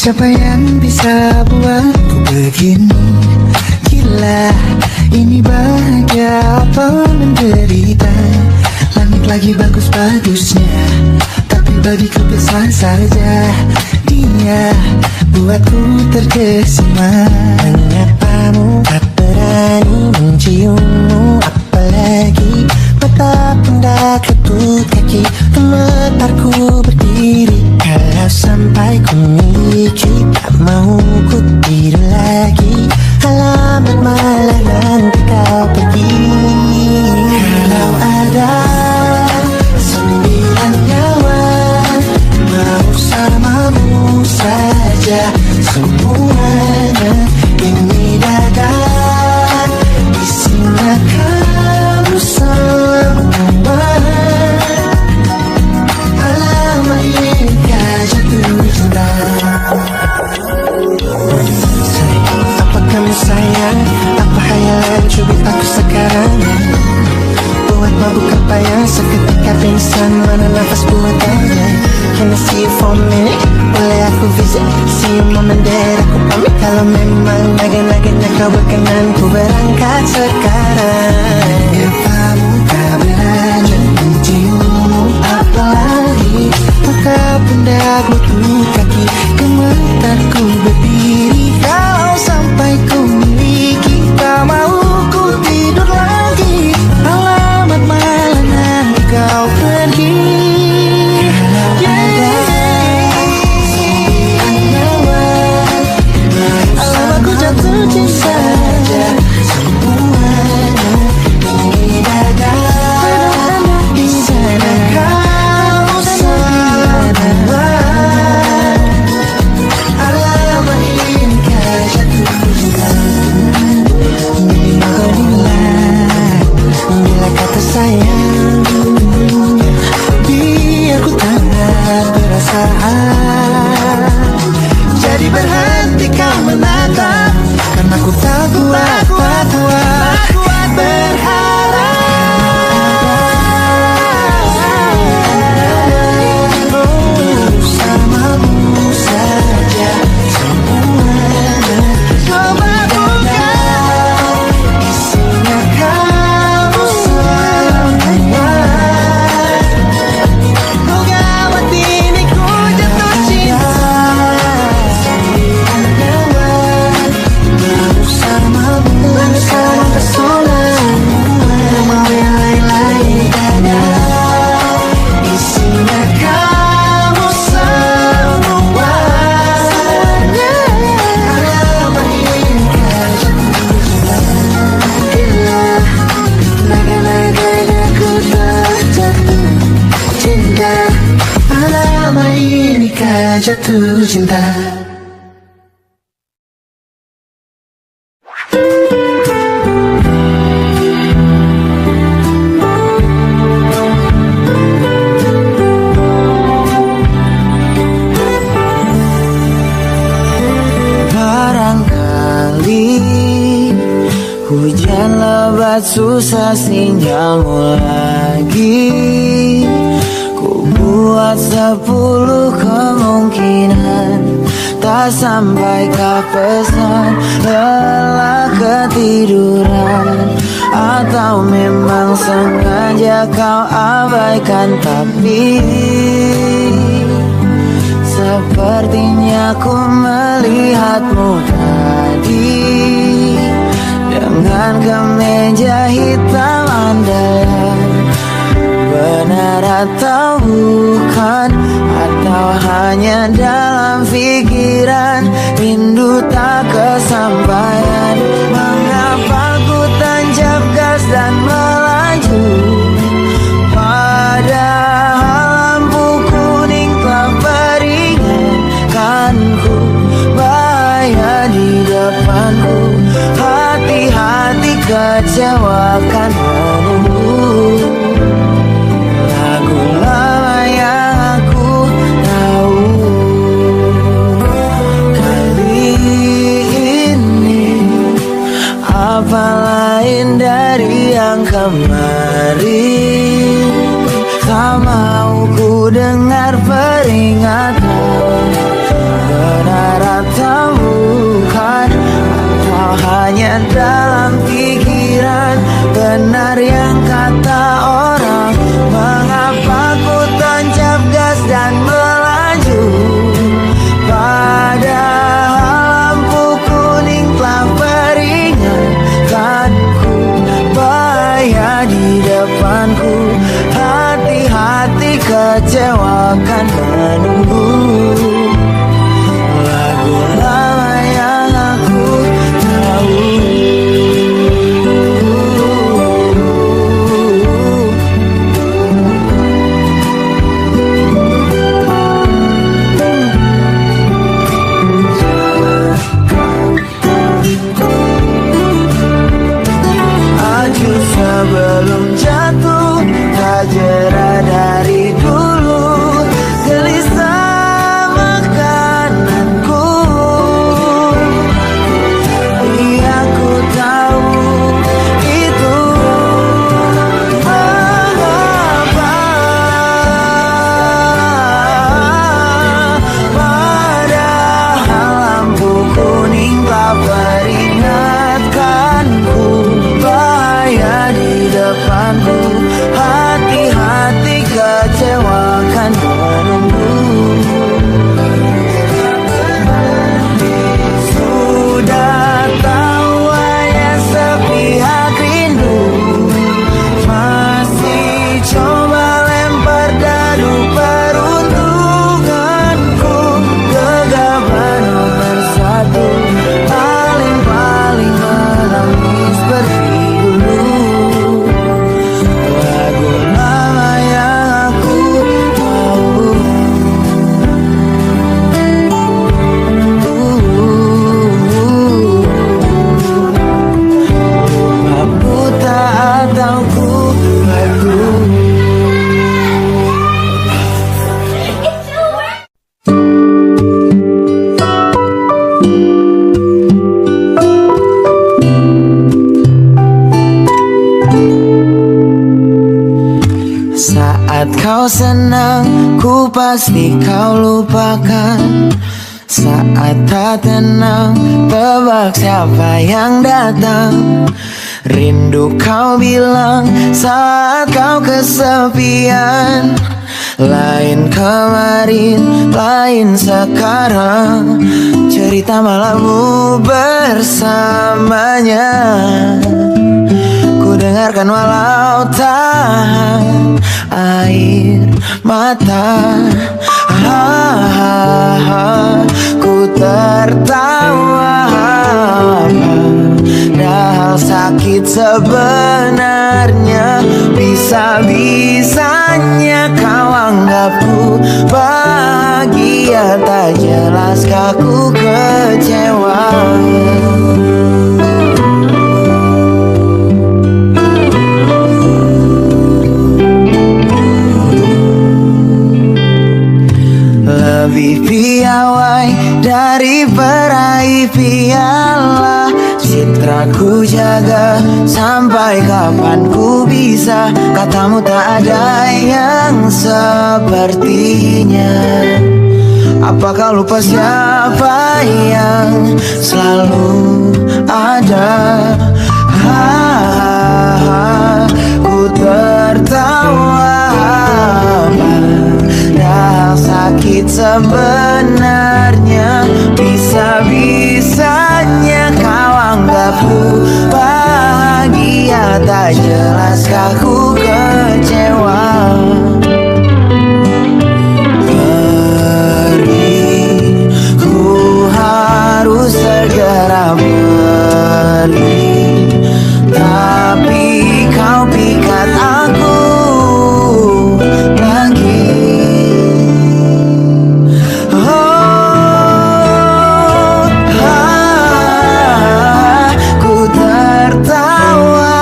Siapa yang bisa buatku begini? Gila, ini bahagia apa menderita? Langit lagi bagus-bagusnya, tapi bagiku biasa saja. Dia buatku terkesima. Menyapamu tak berani menciummu, apalagi mata pundak lutut kaki gemetarku berdiri. Kalau sampai ku miliki, tak mau ku tidur lagi. Alamat malah nanti kau pergi. Kalau ada 9 nyawa, mau samamu saja semuanya. Ini dada isinya kamu semua. Alamat ini jatuh cinta. Apa kamu sayang? Apa hayalan cubit aku sekarang? Buat mabuk apa yang seketika pingsan? Mana nafas buatannya? Can I see you for a minute? Boleh aku visit? See you moment that aku pamit. Kalau memang naga-naganya kau berkenan, ku berangkat sekarang. Kamu tak berani menciummu, apalagi maka pundak lutut kaki gemetarku berdiri. Kalau sampai ku miliki, tak mau ku tidur lagi. Alamat malah nanti kau pergi. Alamatku jatuh cinta. Semuanya ini dada di sana kau semua. Alamat ini jatuh cinta. Bila kata sayang, biar ku tak perasaan. Jadi berhenti kau menatap, karena ku tak kuat berharap. Bersamamu saja semuanya. Coba buka, isinya kamu semua. Oh gawat ini ku jatuh cinta. Bersama pesona, mau yang lain-lain ada. Isinya kamu semua. Alamat ini jatuh cinta. Naga-naganya ku jatuh cinta. Alamat ini jatuh cinta. Hujan lebat susah sinyalmu lagi. Ku buat 10 kemungkinan, tak sampai kau pesan. Lelah ketiduran, atau memang sengaja kau abaikan. Tapi sepertinya ku melihatmu tadi dengan kemeja hitam andalan. Benar atau bukan, atau hanya dalam pikiran, rindu tak kesampaian. Mengapa ku tancap gas dan melaju, padahal lampu kuning telah peringatkanku. Bahaya di depanku, hati-hati kecewakan menunggu. Lagu lama yang aku tahu, kali ini apa lain dari yang kemarin. Tak mau ku dengar peringatan, benar kau senang, ku pasti kau lupakan. Saat tak tenang, tebak siapa yang datang. Rindu kau bilang saat kau kesepian. Lain kemarin, lain sekarang. Cerita malammu bersamanya ku dengarkan walau tahan air mata. Ku tertawa padahal sakit sebenarnya. Bisa-bisanya kau anggapku bahagia, tak jelaskah ku kecewa. Lebih piawai dari peraih piala, citra ku jaga sampai kapan ku bisa. Katamu tak ada yang sepertinya. Apakah lupa siapa yang selalu ada? Ku tertawa padahal sakit sebenarnya. Bisa-bisanya kau anggapku bahagia, tak jelaskah ku kecewa. Pergi, ku harus segera pergi, tapi kau pikat aku lagi. Ku tertawa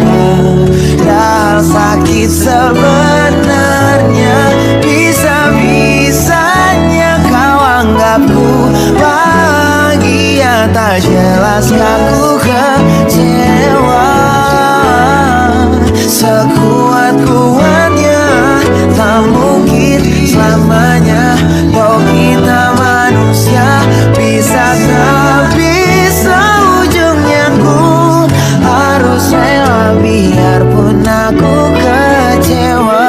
padahal sakit sebenarnya. Bisa-bisanya kau anggapku bahagia, tak jelaskah ku kecewa. Sekuat-kuatnya tak mungkin selamanya. Kau kita manusia, bisa tak bisa ujungnya. Ku harus rela biarpun aku kecewa.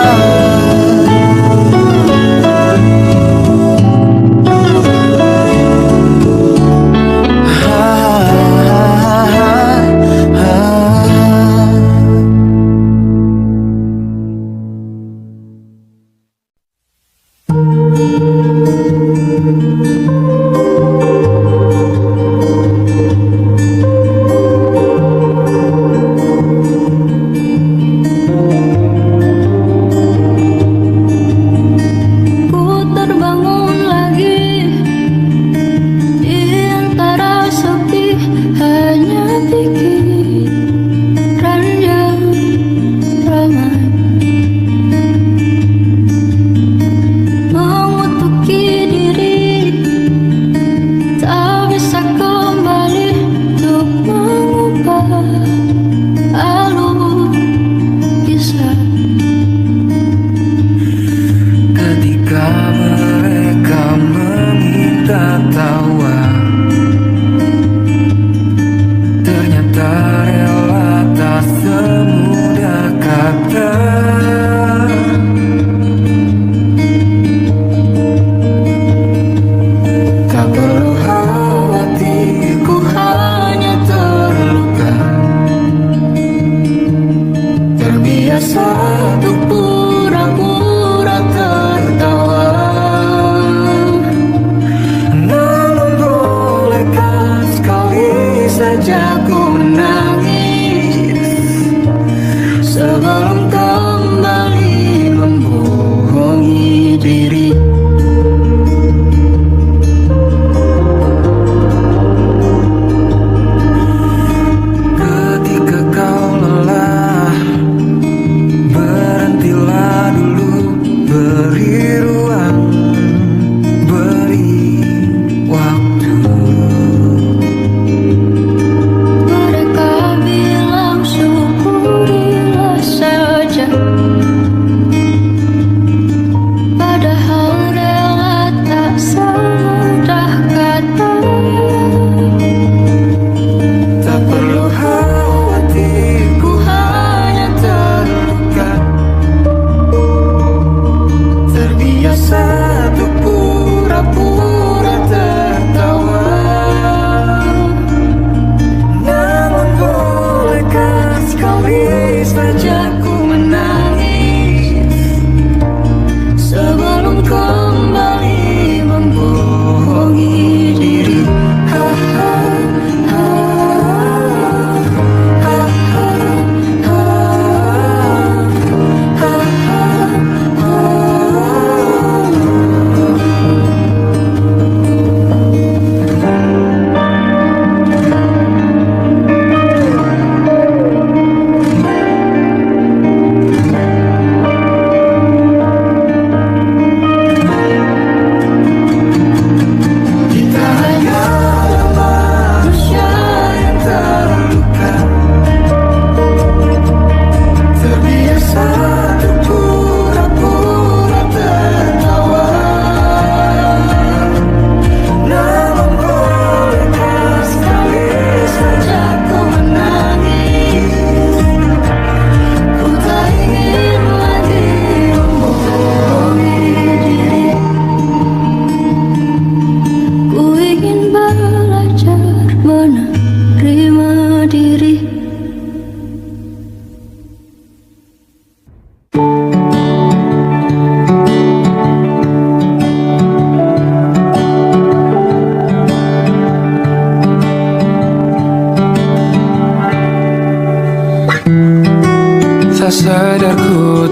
sadar ku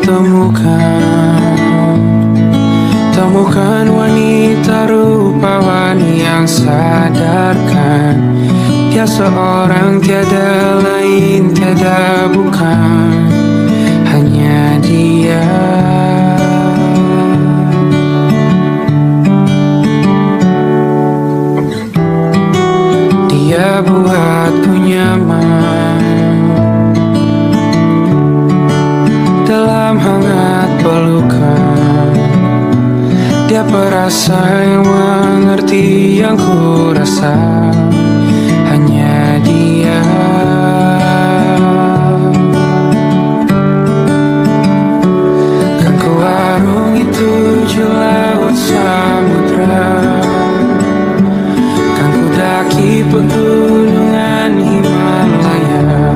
temukan wanita rupawan yang sadarkan dia seorang, tiada lain, tiada bukan, hanya dia. Dia buatku nyaman dalam hangat pelukan. Dia perasa yang mengerti yang ku rasa, hanya dia. Kan ku arungi tujuh laut samudra, kan ku daki pegunungan Himalaya.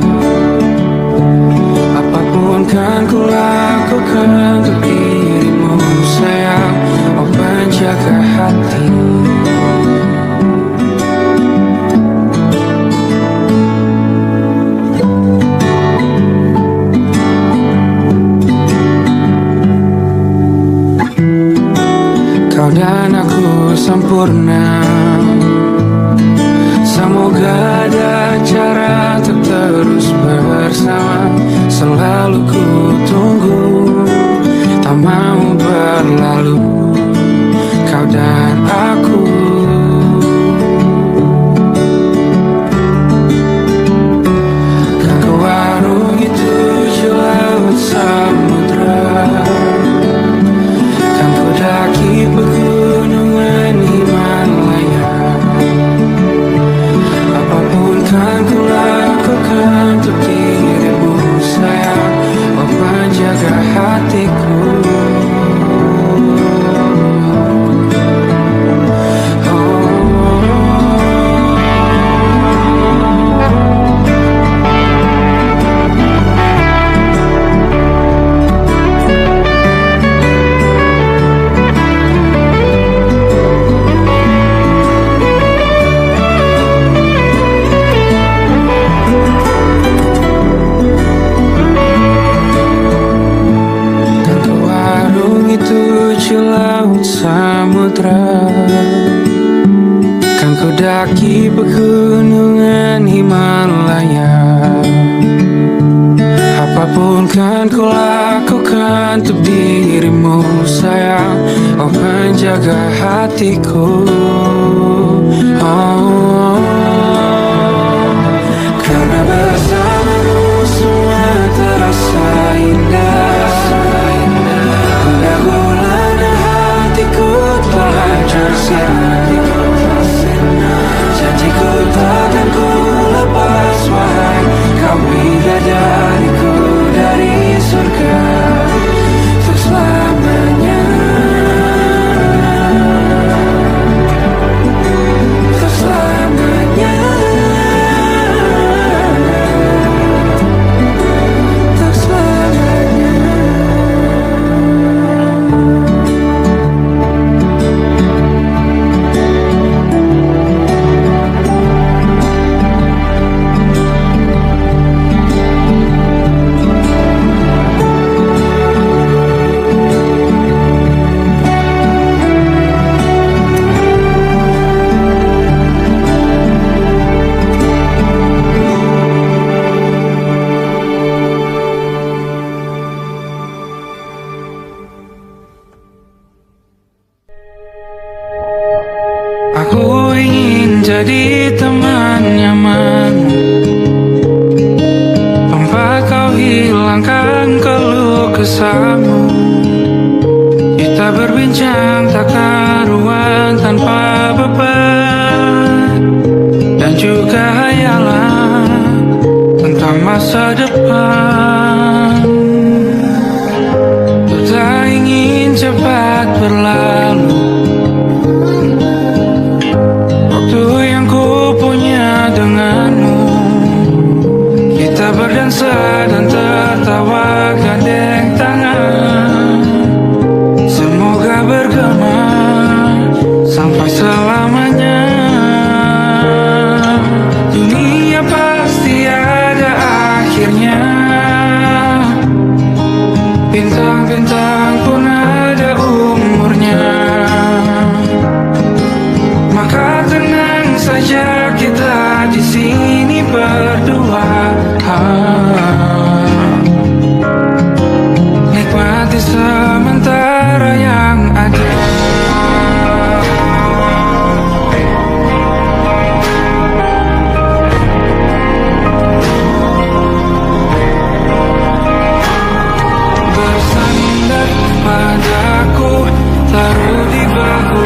Apapun kan ku lakukan untuk dirimu sayang, oh penjaga hati. Kau dan aku sempurna, semoga ada cara untuk terus bersama. Selalu ku tunggu, tak mau berlalu, kau dan aku. Kan ku arungi tujuh laut samudra, kan ku daki pegunungan Himalaya. Apapun kan ku lakukan untuk dirimu sayang, oh penjaga hatiku. Tujuh laut samudra, kan ku daki pegunungan Himalaya. Apapun kan ku lakukan untuk dirimu sayang, oh penjaga hatiku. Oh, karena bersamamu semua terasa indah. Janjiku takkan ku lepas wahai kau bidadariku dari surga untuk selamanya, untuk selamanya, untuk selamanya. Aku ingin jadi teman nyaman, tempat kau hilangkan keluh kesahmu. Kita berbincang tak karuan tanpa beban, dan juga hayalan tentang masa depan. Ku tak ingin cepat berlalu, denganmu kita berdansa dan tertawa gandeng tangan. Semoga bergema sampai selamanya. Dunia pasti ada akhirnya, Bintang-bintang pun ada umurnya. Maka tenang saja kita di sini berdua. Nikmati sementara yang ada. Bersandar padaku, taruh di bahu.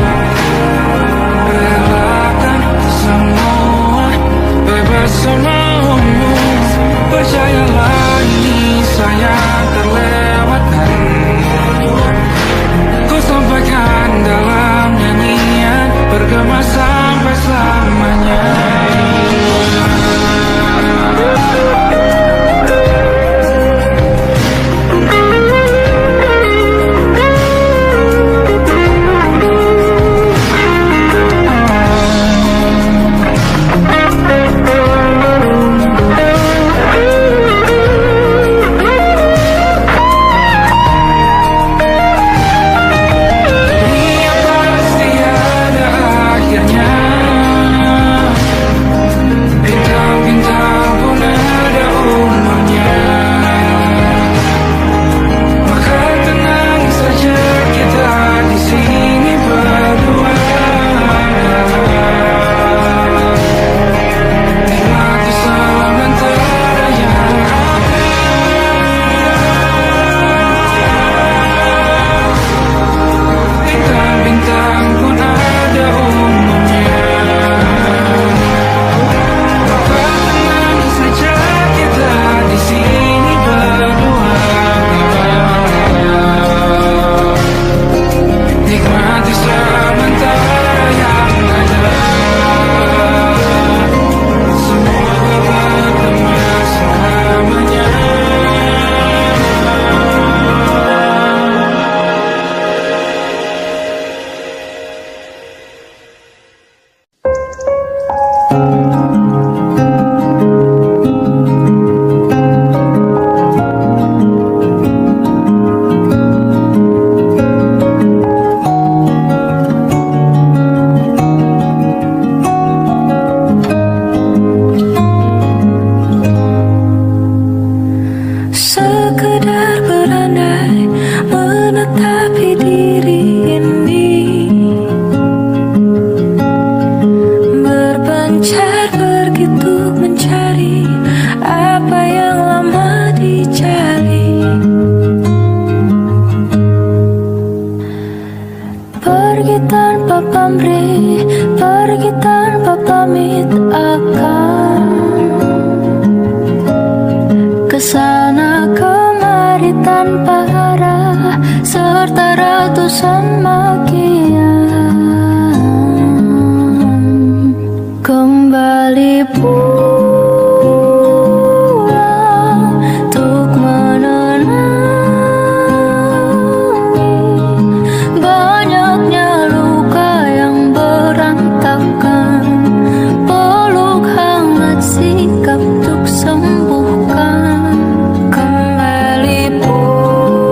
Relakan semua, bebas semaumu. Percayalah ini saya terlewatkan. Ku sampaikan dalam nyanyian, bergema sampai selamanya. Dunia pasti ada akhirnya. Bintang-bintang pun ada umurnya. Maka tenang saja kita di sini berdua. Nikmati sementara yang ada. Bintang-bintang pun ada umurnya. Maka tenang saja kita di sini berdua. Nikmati sementara yang ada. Semoga bertemu selamanya. Sekedar berandai menetapi diri ini, berpencar pergi untuk mencari apa yang lama dicari. Pergi tanpa pamrih, pergi tanpa pamit akan kesana kemari tanpa arah serta ratusan makian. Kembali pulang untuk menenangi banyaknya luka yang berantakan. Peluk hangat sikap untuk sembuhkan. Kembali pulang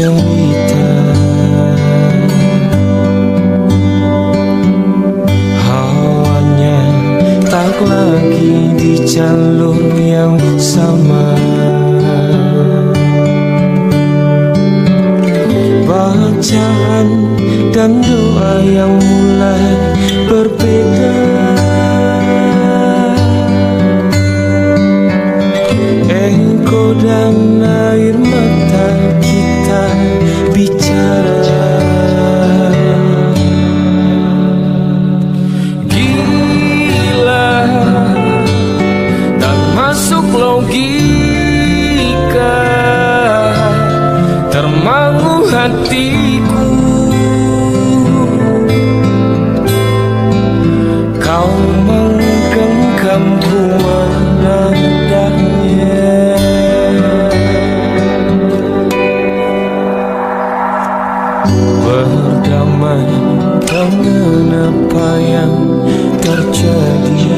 cerita. Hawanya tak lagi di jalur yang sama. Bacaan dan doa yang mulai berbeda. Engkau dan air mata kita bicara. Gila, tak masuk logika, termangu hatiku. Kau menggenggamku menadahnya. Berdamai dengan apa yang terjadi.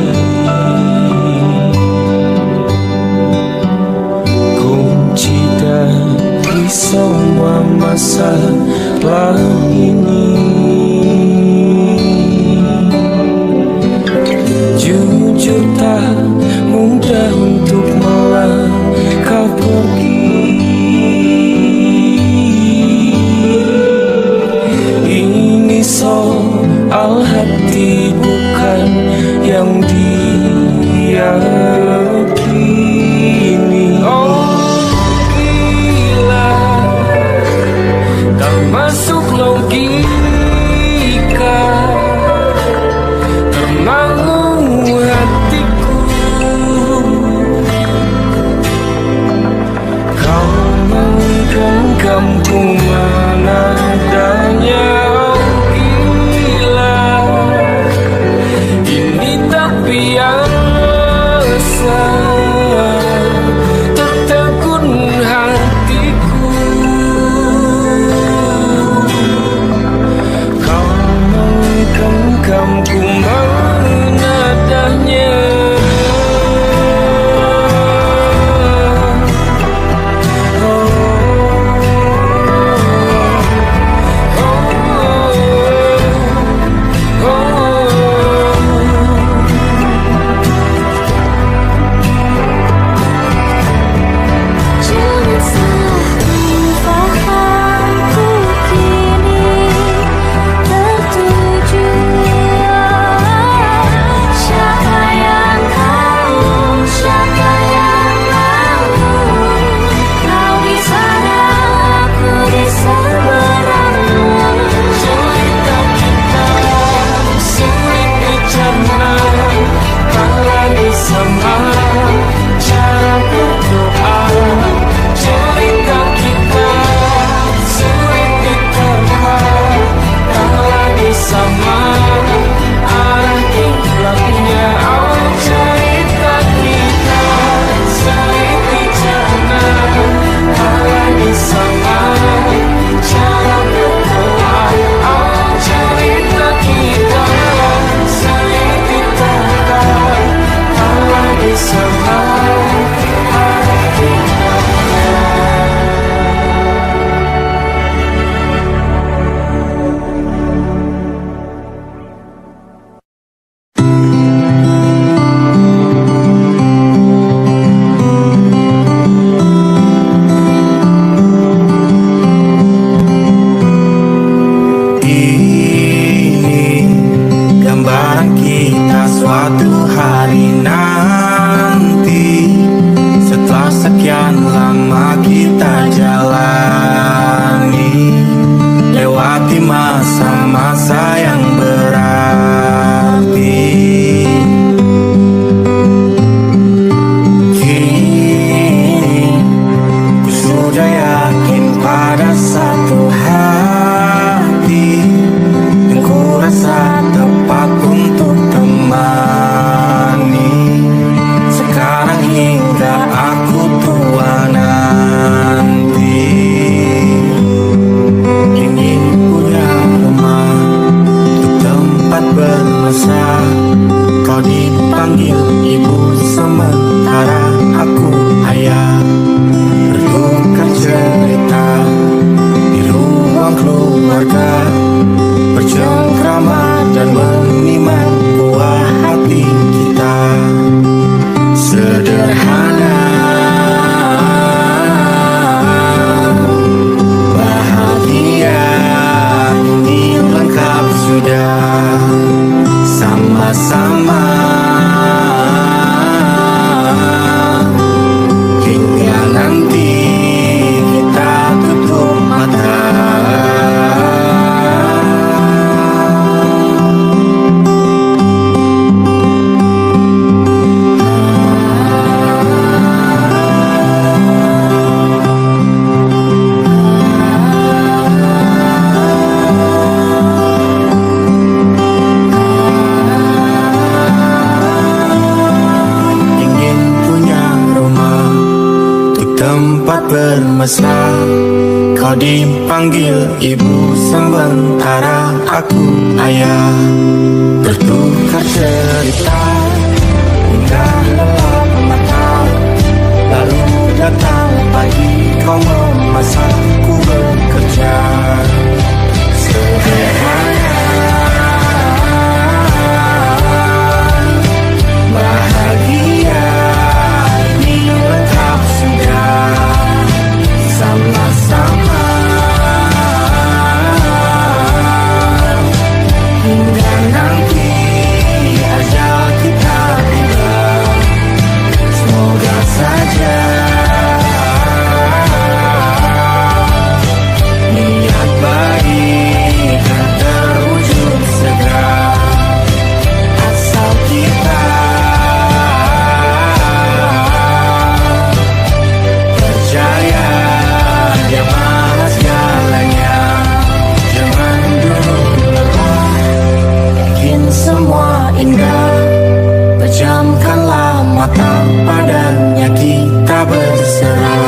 Kunci dari semua masalah ini, jujur tak mudah untuk melangkah pergi. Ini soal hati bukan yang diyakini. Oh gila, tak masuk logika, termangu hatiku. Kau menggenggamku menadanya. Ku menadahnya. Sekarang hingga aku tua, sama hingga nanti kita tutup mata. Tempat bermesra, kau dipanggil ibu sementara aku ayah. Bertukar cerita hingga lelap mata, lalu datang pagi kau memasakku bekerja. Sederhana, bahagia ini lengkap sudah. Sama-sama hingga nanti ajal kita tiba. Semoga saja niat baik kan terwujud segera, asal kita percaya. Dia maha segalanya, jangan dulu lelah, yakin semua indah. Pejamkanlah mata, padanya kita berserah.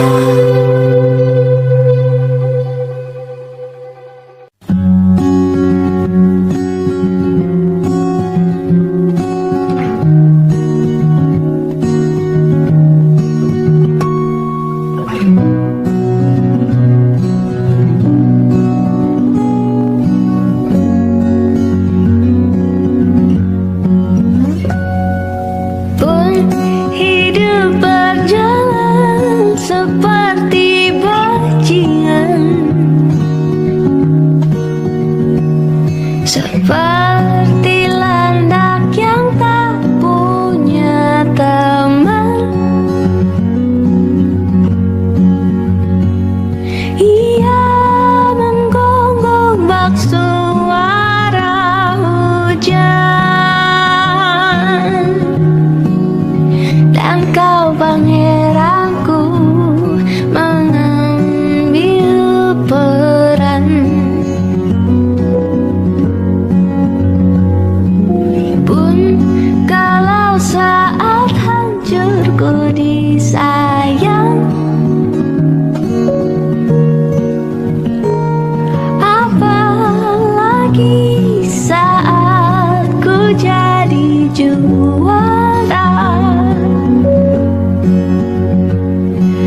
Hidup berjalan seperti bajingan, seperti landak yang tak punya teman. Ia menggonggong bak suara hujan, dan kau pangeranku mengambil peran. Pun kalau saat hancurku disayang, apalagi saat ku jadi juara.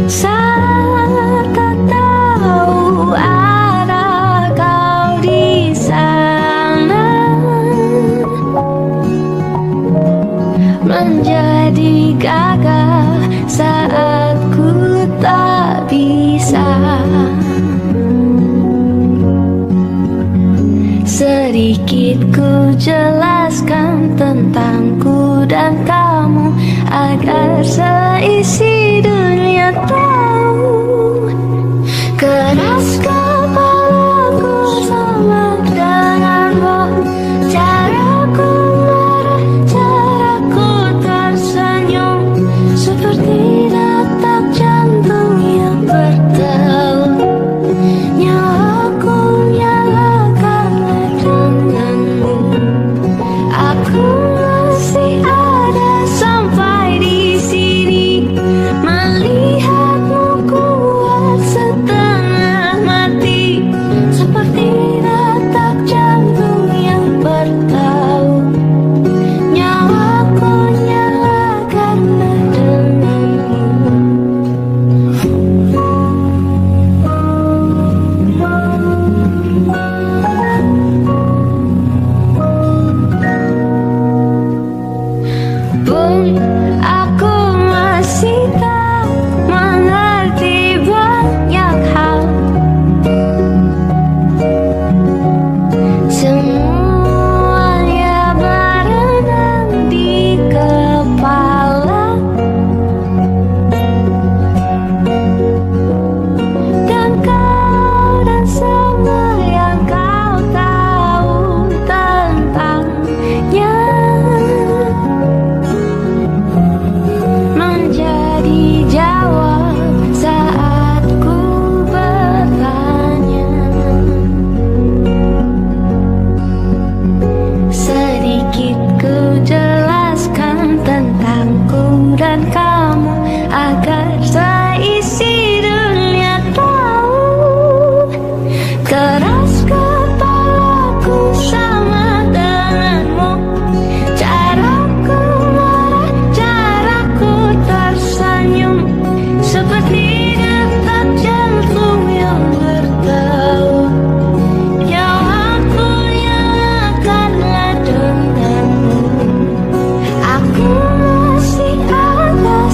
Saat tak tahu arah kau di sana, menjadi gagah saat ku tak bisa. Sedikit ku jelaskan tentangku dan kamu, agar seisi dunia tahu. Keras kepalaku sama denganmu, caraku marah, caraku tersenyum, seperti detak jantung yang berdebar. Nyawaku nyalakan denganmu, aku masih ada sampai di sini, melihatmu kuat setengah mati, seperti detak jantung yang bertaut. Nyawaku nyalakan denganmu. Pun aku masih tak mengerti banyak hal, semuanya berenang di dan kamu, agar seisi dunia tahu. Keras kepalaku sama denganmu, caraku marah, caraku tersenyum, seperti detak jantung yang bertaut. Yang aku yang akanlah denganmu. Aku masih ada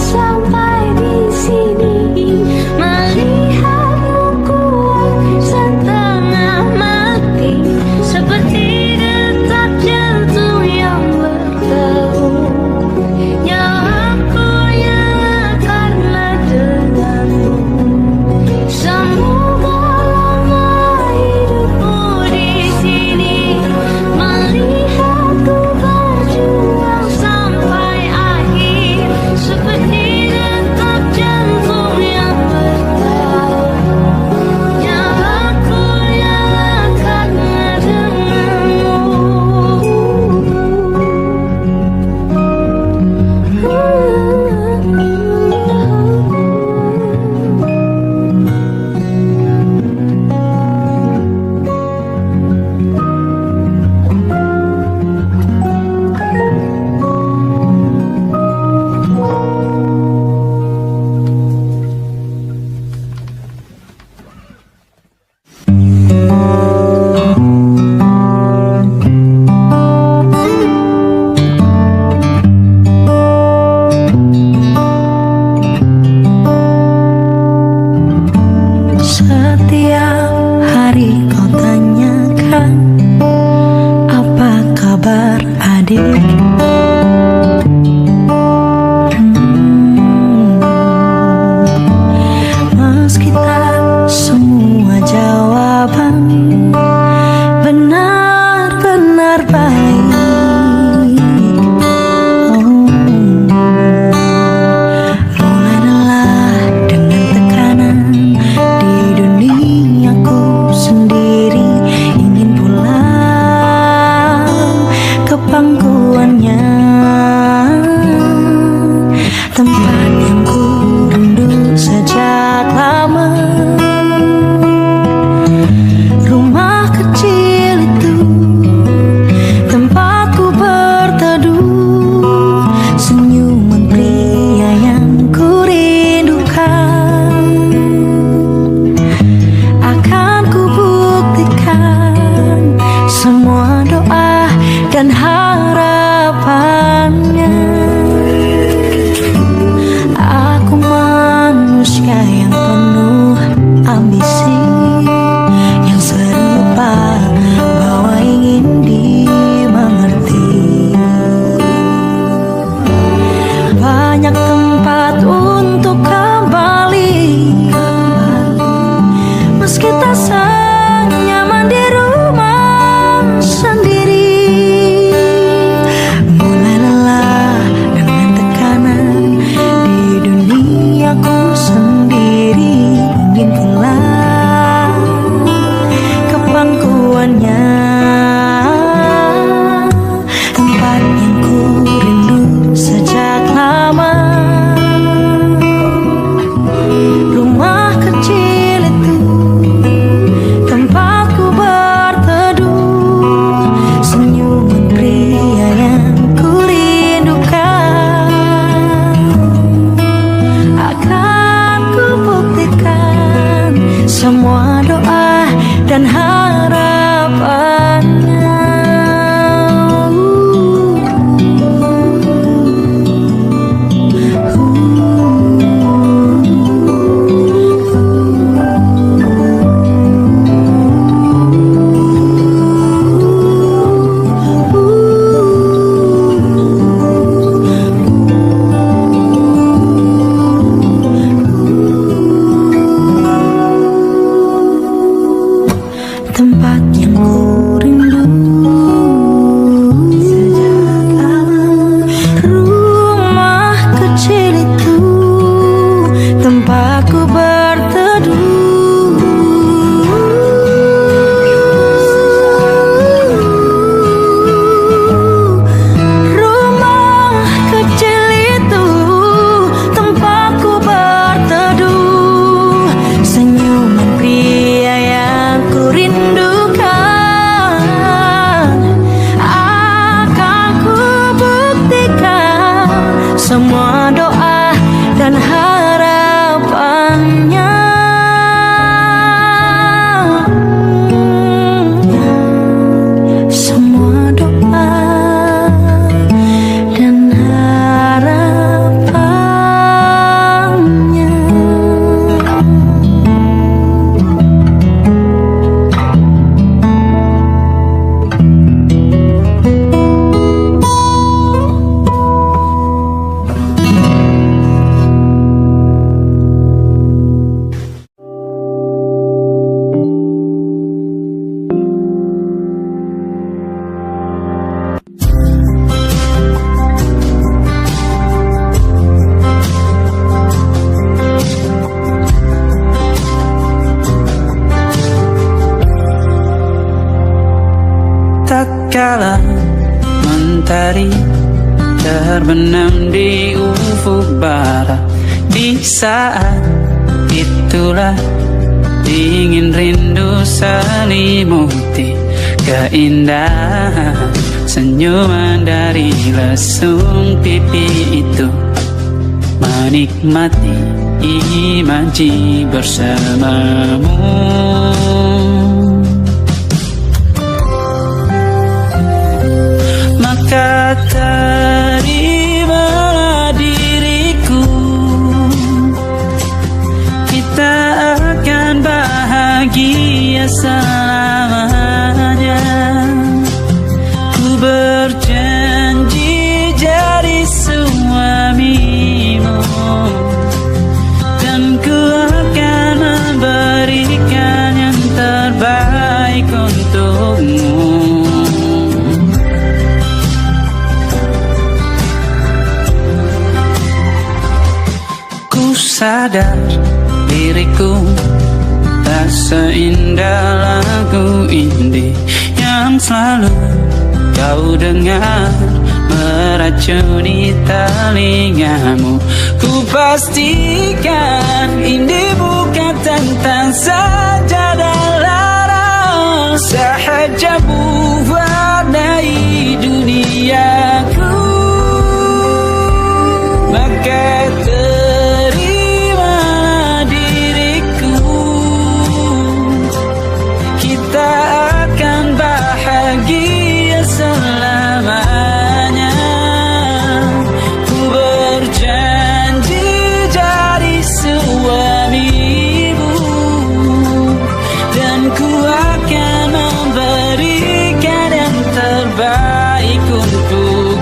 semua doa dan harapannya. Semua doa dan harapannya. Tak kala mentari terbenam di ufuk barat, di saat itulah dingin rindu selimuti keindahan senyuman dari lesung pipi itu, menikmati imaji bersamamu. Maka terimalah diriku, kita akan bahagia selamanya. Ku berjanji jadi suamimu, dan ku akan memberikan yang terbaik untukmu. Sadar diriku tak seindah lagu indie yang selalu kau dengar meracuni telingamu. Ku pastikan indie bukan tentang saja dan lara, sahaja mewarnai duniaku. Maka terbaik untuk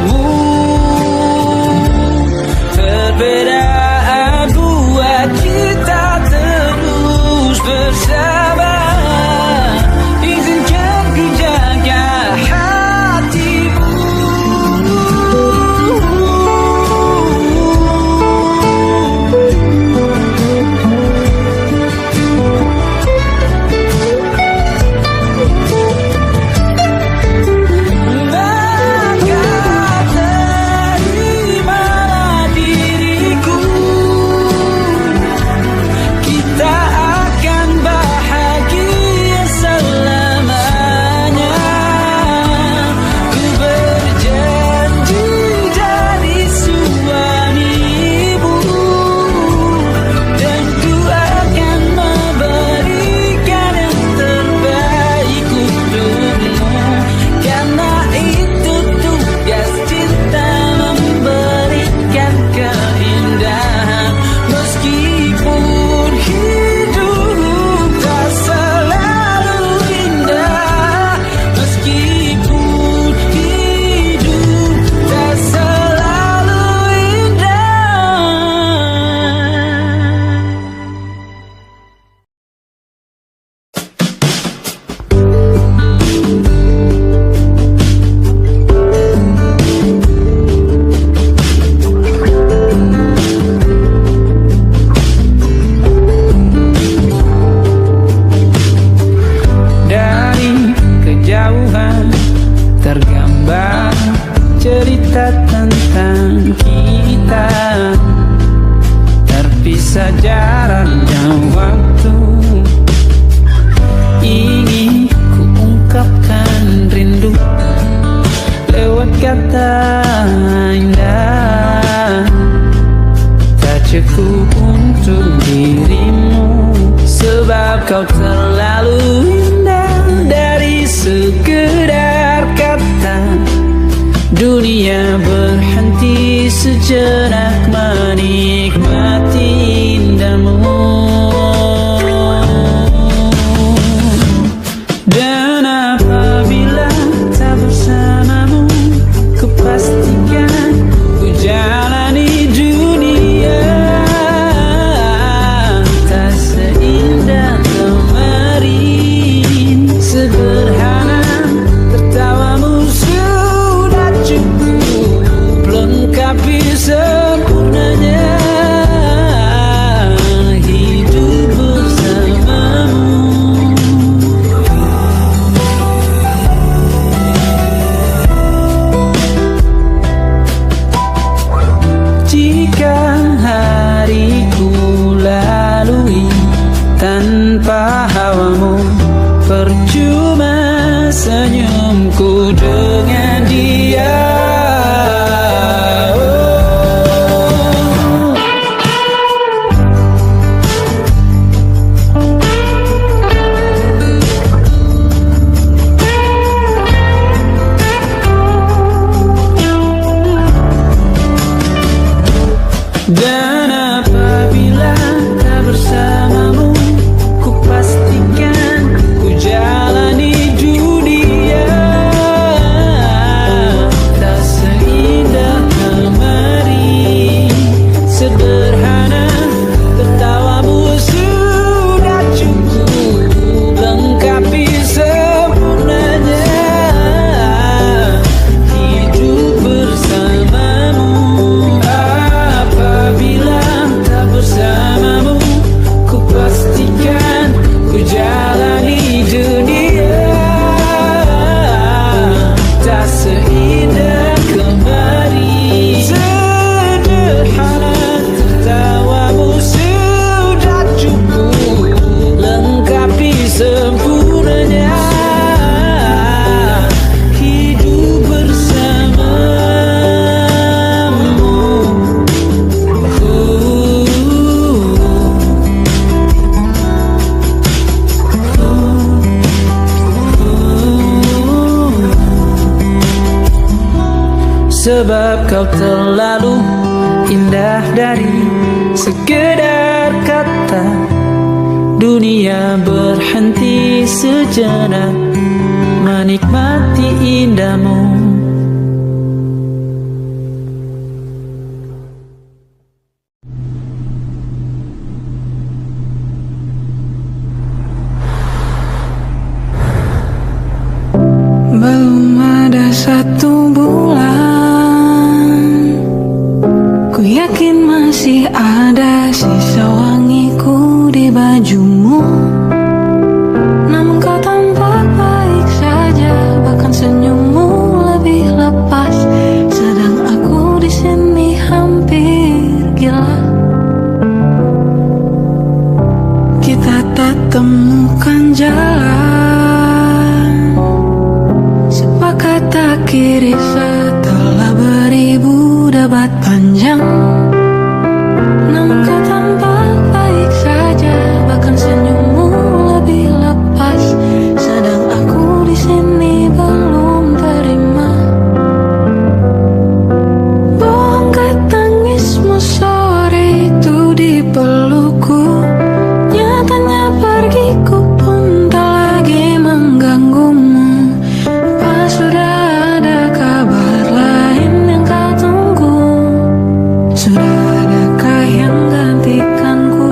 milikku untuk dirimu. Sebab kau terlalu indah dari sekedar kata. Dunia berhenti sejenak menikmati indahmu. Dan apabila tak bersamamu, ku pastikan ku jalani dunia tak seindah kemarin. Sederhana tertawamu sudah cukup lengkapi sempurnanya hidup bersamamu. Jika hariku lalui tanpa hawamu, percuma senyumku dengan dia. Dan apabila tak bersamamu, ku pastikan ku jalani dunia tak seindah kemarin. Sederhana tertawamu sudah cukup lengkapi sempurnanya hidup bersamamu. Apabila tak bersamamu, ku pastikan ku jalani dunia tak seindah kemarin. Sederhana tertawamu sudah cukup lengkapi sempurnanya hidup bersamamu. Sebab kau terlalu indah dari sekedar kata. Dunia berhenti sejenak menikmati indahmu. Belum ada satu bulan, ku yakin masih ada sisa wangiku di bajumu. Namun kau tampak baik saja, bahkan senyummu lebih lepas. Sedang aku di sini hampir gila. Kita tak temukan jalan, sepakat tak kiri setelah beribu debat panjang. Namun kau tampak baik saja, bahkan senyummu lebih lepas. Sedang aku di sini belum terima. Bongkar tangismu sore itu di pelukku. Nyatanya pergiku pun tak lagi mengganggumu. Apa sudah ada kabar lain yang kau tunggu? Sudah adakah yang gantikanku?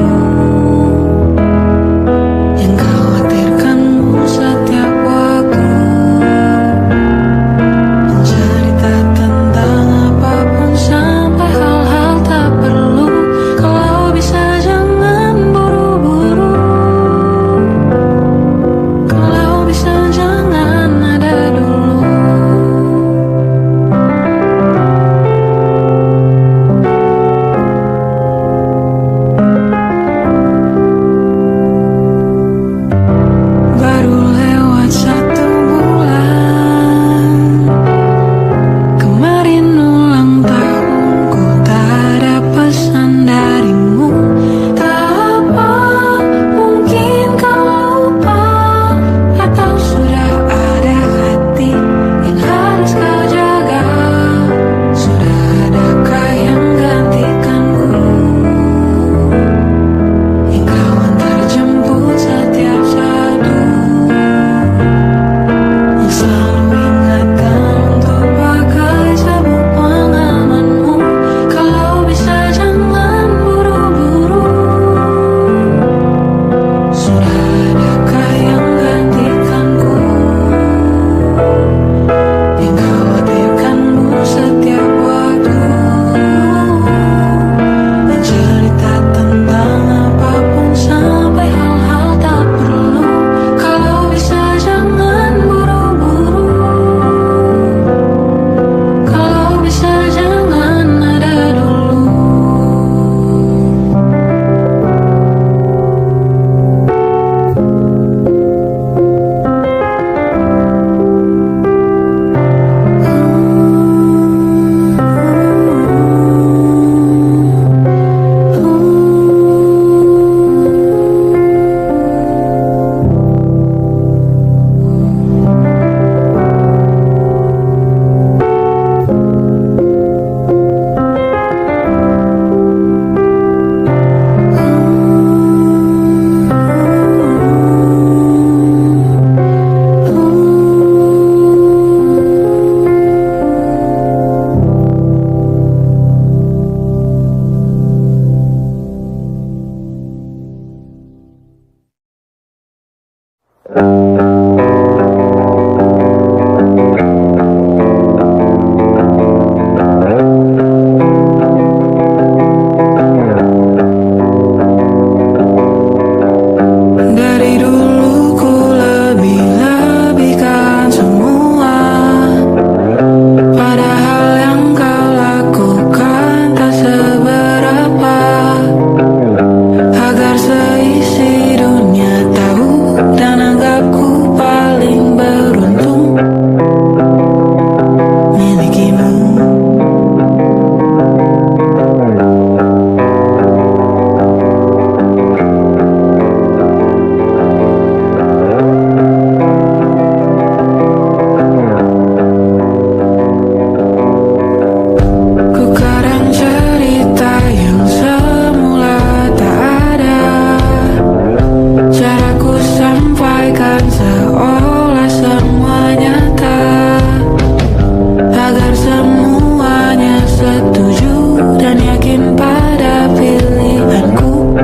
yakin pada pilihanku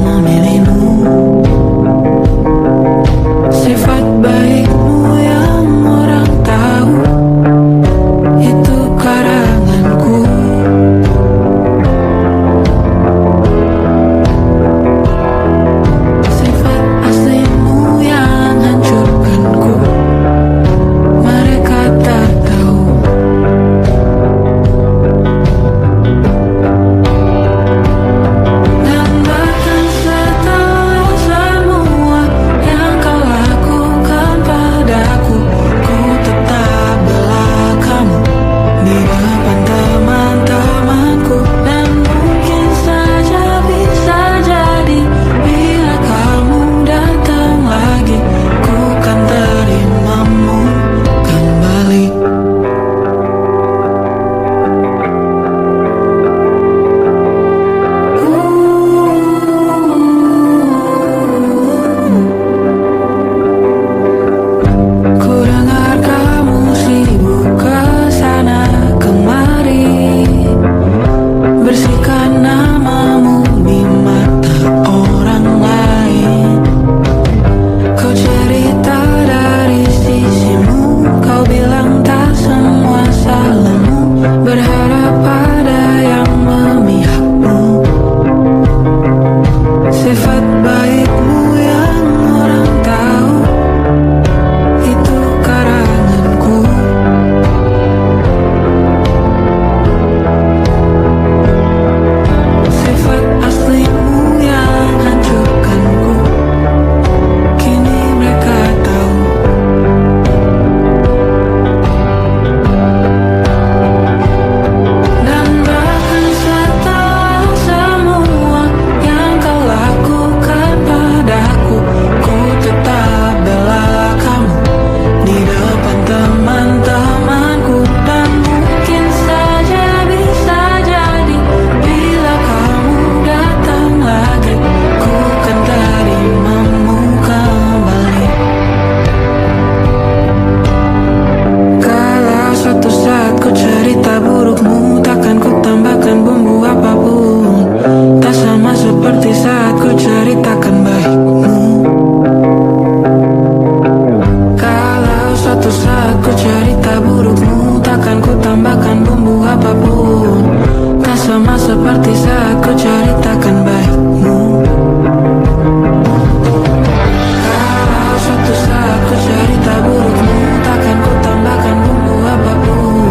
memilihmu. Sifat baikmu yang orang tahu itu karanganku. Sifat aslimu yang hancurkanku, mereka tak tahu. Dan bahkan setelah semua yang kau lakukan padaku, ku tetap bela kamu di depan teman-temanku. Dan mungkin saja bisa jadi bila kamu datang lagi, ku kan terimamu kembali. Ku dengar kamu sibuk kesana kemari, bersihkan namamu di mata orang lain. Kau cerita dari sisimu, kau bilang tak semua salahmu, berharap pada yang memihakmu. Sifat baikmu yang orang tahu itu karanganku. Sifat aslimu yang hancurkanku, kini mereka tahu. Dan bahkan setelah semua yang kau lakukan padaku, ku tetap bela kamu di depan teman-temanku. Dan mungkin saja bisa jadi bila kamu datang lagi, ku kan terimamu kembali. Kalau suatu saat ku cerita burukmu, takkan ku tambahkan bumbu apapun. Tak sama seperti saat ku ceritakan baikmu. Kalau suatu saat ku cerita burukmu, takkan ku tambahkan bumbu apapun. Tak sama seperti saat ku ceritakan baikmu. Kalau suatu saat ku cerita burukmu, takkan ku tambahkan bumbu apapun.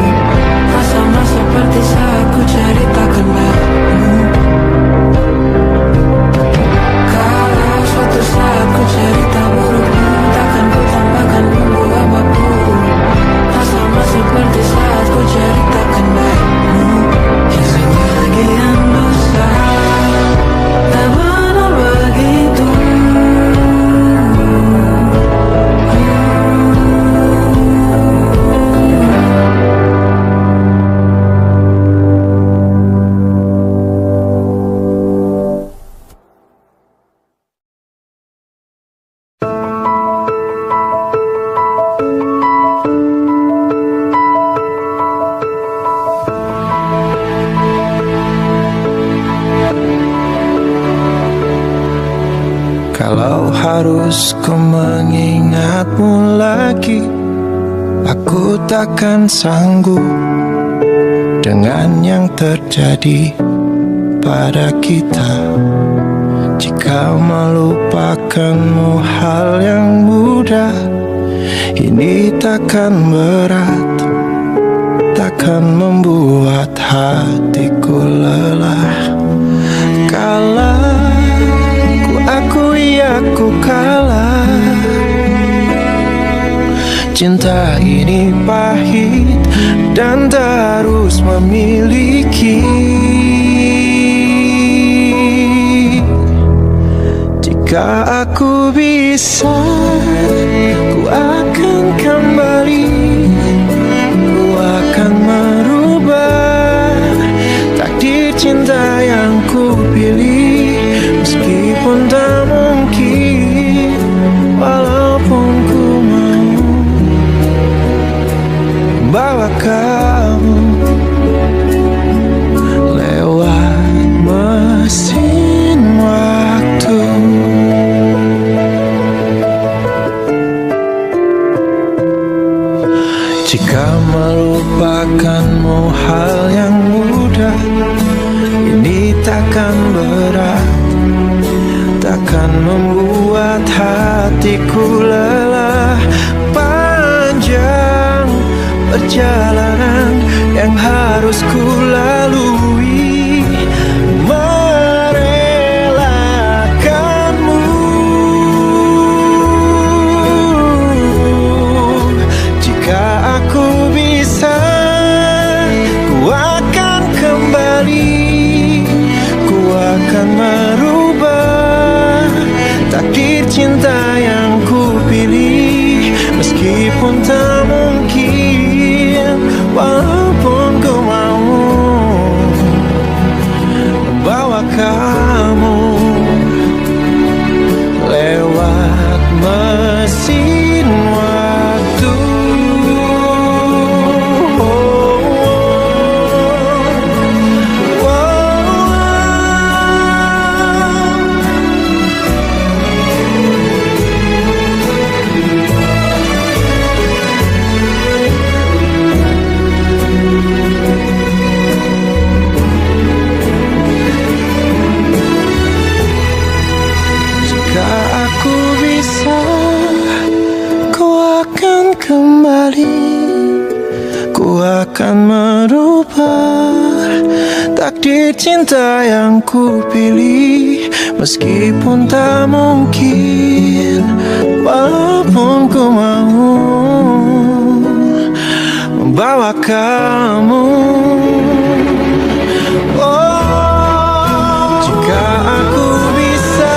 Tak sama seperti saat ku ceritakan baikmu. Kalau suatu saat ku cerita burukmu, takkan ku tambahkan bumbu apapun. Tak sama seperti saat ku ceritakan baikmu. Yang sebagian besar tak benar begitu. Kalau harus ku mengingatmu lagi, aku takkan sanggup dengan yang terjadi pada kita. Jika melupakanmu hal yang mudah, ini takkan berat, takkan membuat hatiku lelah. Kalah, ku akui aku kalah. Cinta ini pahit dan terus memiliki. Jika aku bisa, ku akan kembali. Ku akan merubah takdir cinta yang ku pilih. Meskipun tak mungkin, walaupun ku mau bawa kamu takkan berat, takkan membuat hatiku lelah. Panjang perjalanan yang harus ku lalui, merelakanmu. Jika aku bisa, ku akan kembali, ku akan merubah takdir cinta yang ku pilih. Meskipun tak mungkin, walaupun ku mau membawa kamu lewat mesin waktu. Aku bisa, ku akan kembali, ku akan merubah takdir cinta yang ku pilih. Meskipun tak mungkin, walaupun ku mau membawa kamu. Oh, jika aku bisa,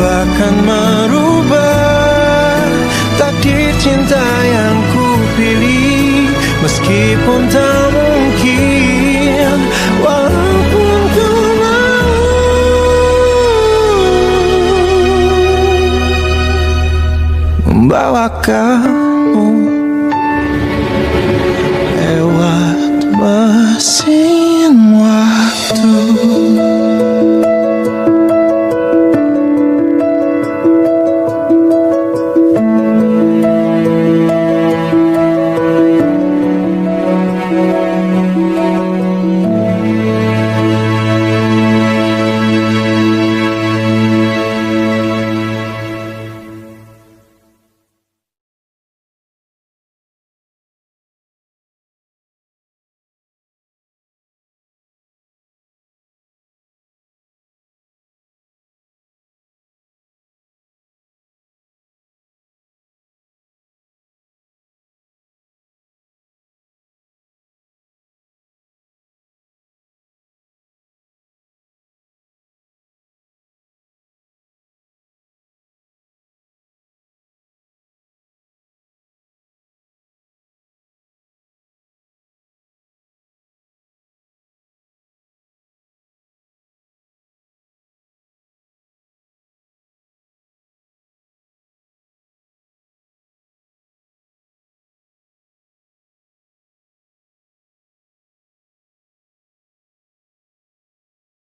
akan merubah takdir cinta yang ku pilih. Meskipun tak mungkin, walaupun ku mau membawa kau